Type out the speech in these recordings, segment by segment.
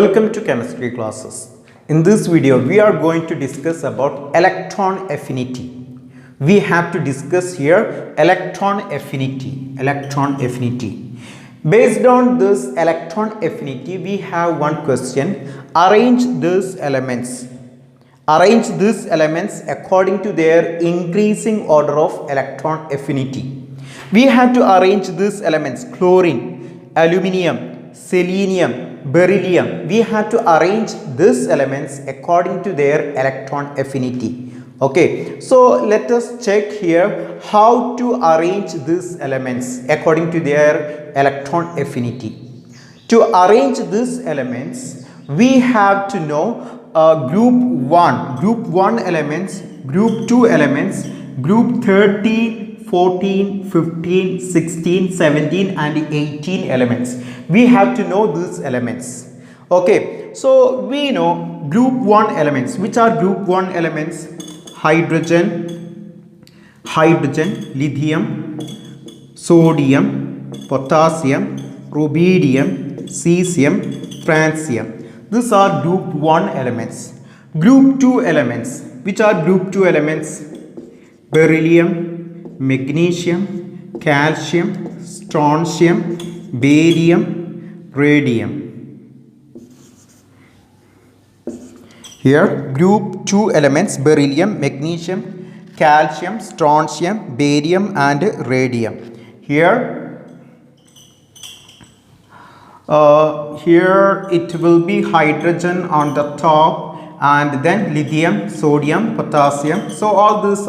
Welcome to chemistry classes. In this video, we are going to discuss about electron affinity. We have to discuss here electron affinity. Based on this electron affinity, we have one question. Arrange these elements according to their increasing order of electron affinity. We have to arrange these elements: chlorine, aluminium, selenium, beryllium. We have to arrange these elements according to their electron affinity. Okay, so let us check here how to arrange these elements according to their electron affinity. To arrange these elements, we have to know group 1 elements, group 2 elements, group 13, 14, 15, 16, 17 and 18 elements. We have to know these elements. Okay, so we know group 1 elements. Which are group 1 elements? Hydrogen, lithium, sodium, potassium, rubidium, cesium, francium. These are group 1 elements. Group 2 elements. Which are group 2 elements? Beryllium, magnesium, calcium, strontium, barium, radium. Here group 2 elements: beryllium, magnesium, calcium, strontium, barium and radium. Here it will be hydrogen on the top, and then lithium, sodium, potassium. So all these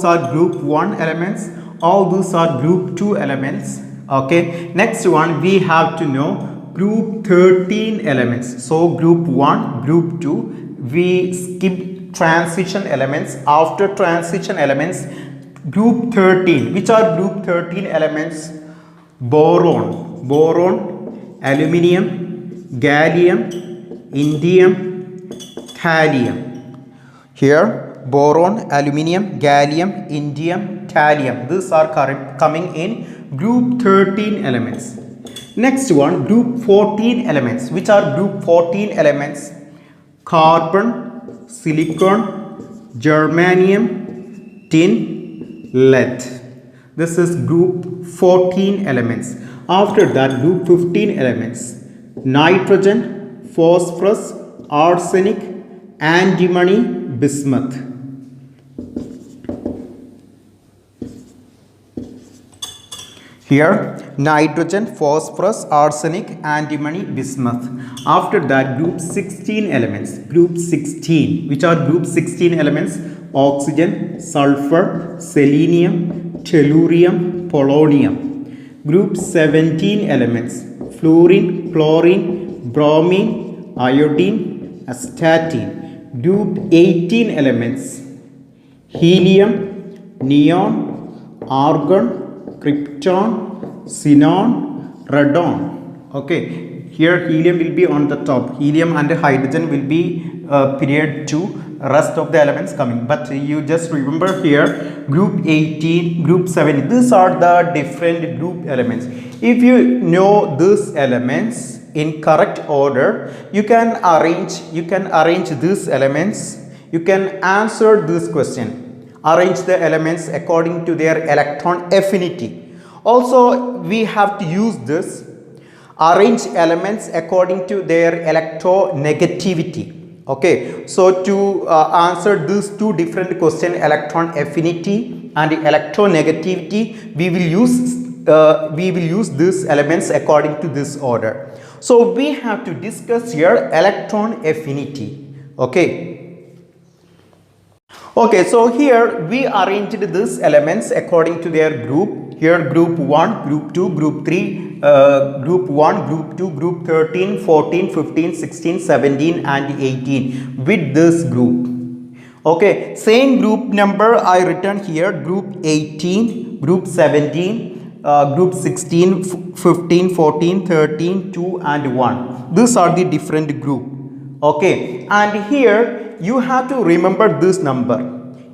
are group 1 elements. All these are group 2 elements. Okay, next one we have to know group 13 elements. So group 1, group 2, we skip transition elements. After transition elements, group 13. Which are group 13 elements? Boron, aluminium, gallium, indium, thallium. Here boron, aluminium, gallium, indium, thallium. These are coming in group 13 elements. Next one, group 14 elements. Which are group 14 elements? Carbon, silicon, germanium, tin, lead. This is group 14 elements. After that, group 15 elements: nitrogen, phosphorus, arsenic, antimony, bismuth. Here nitrogen, phosphorus, arsenic, antimony, bismuth. After that, group 16 elements. Group 16. Which are group 16 elements? Oxygen, sulfur, selenium, tellurium, polonium. Group 17 elements: fluorine, chlorine, bromine, iodine, astatine. Group 18 elements: helium, neon, argon, krypton, xenon, radon. Okay, here helium will be on the top. Helium and hydrogen will be period 2. Rest of the elements coming, but you just remember here group 18, group 7. These are the different group elements. If you know these elements in correct order, you can arrange these elements. You can answer this question. Arrange the elements according to their electron affinity. Also, we have to use this. Arrange elements according to their electronegativity. Okay, so to answer these two different questions, electron affinity and electronegativity, we will use these elements according to this order. So we have to discuss here electron affinity. Okay, so here we arranged these elements according to their group. Here group 1, group 2, group 3, group 1, group 2, group 13, 14, 15, 16, 17 and 18 with this group. Okay, same group number I written here: group 18, group 17, group 16, 15, 14, 13, 2 and 1. These are the different group. Okay, and here you have to remember this number: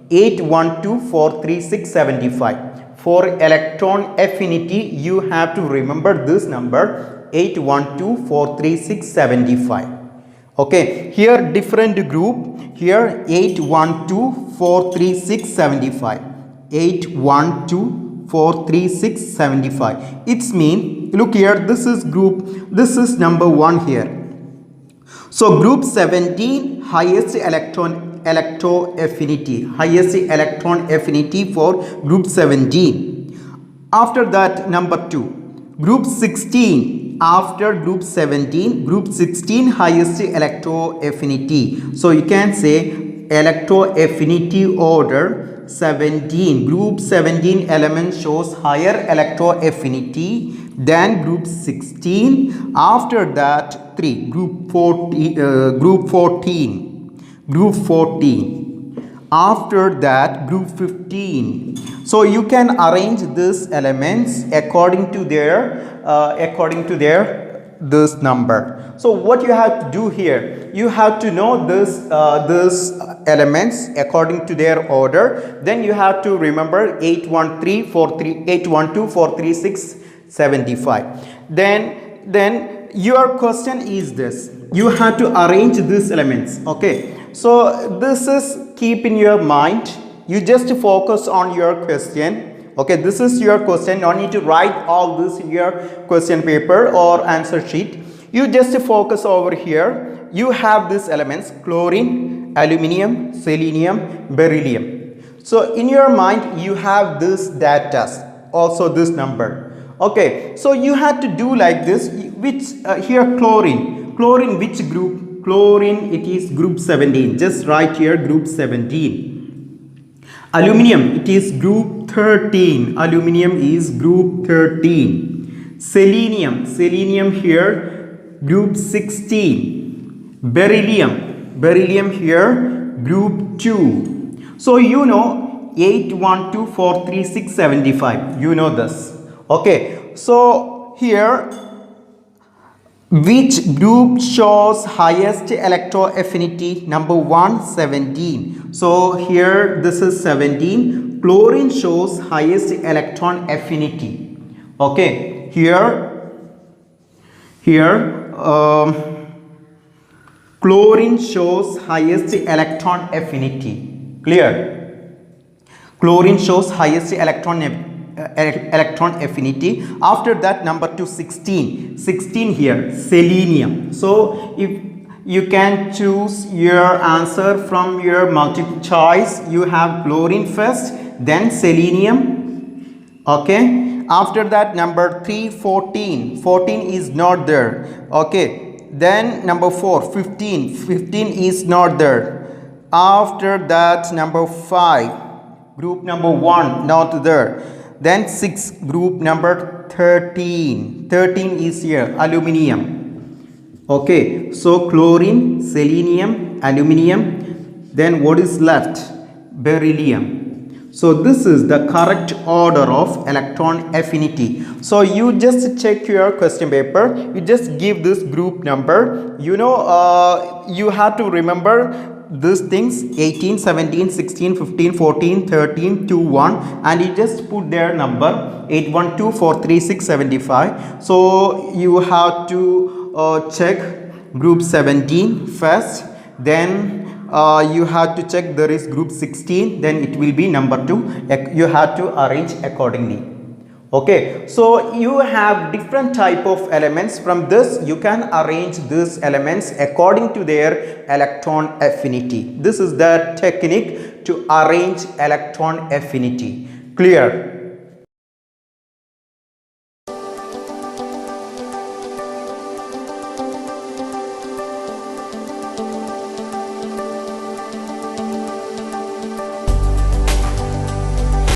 8124365. For electron affinity, you have to remember this number: 8, 1, 2, 4, 3, 6, 75. Okay, here different group. Here 8, 1, 2, 4, 3, 6, 75. 8, 1, 2, 4, 3, 6, 75. It's mean, look here, this is group, this is number 1 here. So group 17, highest electron affinity, highest electron affinity for group 17. After that, number 2, group 16. After group 17, group 16 highest electroaffinity. So you can say electroaffinity order 17. Group 17 element shows higher electroaffinity than group 16. After that, 3, group 14, group 14, group 14. After that, group 15. So you can arrange these elements according to their this number. So what you have to do here, you have to know this elements according to their order. Then you have to remember 8, 1, 3, 4, 3, 8, 1, 2, 4, 3, 6, 75. Then your question is this: you have to arrange these elements. Okay, so this is keep in your mind. You just focus on your question. Okay, this is your question. No need to write all this in your question paper or answer sheet. You just focus over here. You have these elements: chlorine, aluminium, selenium, beryllium. So in your mind you have this data, also this number. Okay, so you have to do like this. Which here chlorine which group? Chlorine, it is group 17. Just write here group 17. Aluminium, it is group 13. Aluminium is group 13. Selenium here group 16. Beryllium here group 2. So you know 8, 1, 2, 4, 3, 6, 75. You know this. Okay, so here which group shows highest electroaffinity? Number 1, 17. So here this is 17. Chlorine shows highest electron affinity. Okay, here chlorine shows highest electron affinity. Clear? Chlorine shows highest electron affinity. After that, number 2, 16 here selenium. So if you can choose your answer from your multiple choice, you have chlorine first, then selenium. Okay, after that, number 3, 14 is not there. Okay, then number 4, 15 is not there. After that, number 5, group number 1, not there. Then 6, group number 13 is here, aluminium. Okay, so chlorine, selenium, aluminium. Then what is left? Beryllium. So this is the correct order of electron affinity. So you just check your question paper. You just give this group number. You know, you have to remember these things: 18, 17, 16, 15, 14, 13, 2, 1, and you just put their number 8, 1, 2, 4, 3, 6, 75. So you have to check group 17 first, then you have to check there is group 16, then it will be number 2. You have to arrange accordingly. Okay, so you have different type of elements. From this you can arrange these elements according to their electron affinity. This is the technique to arrange electron affinity. Clear?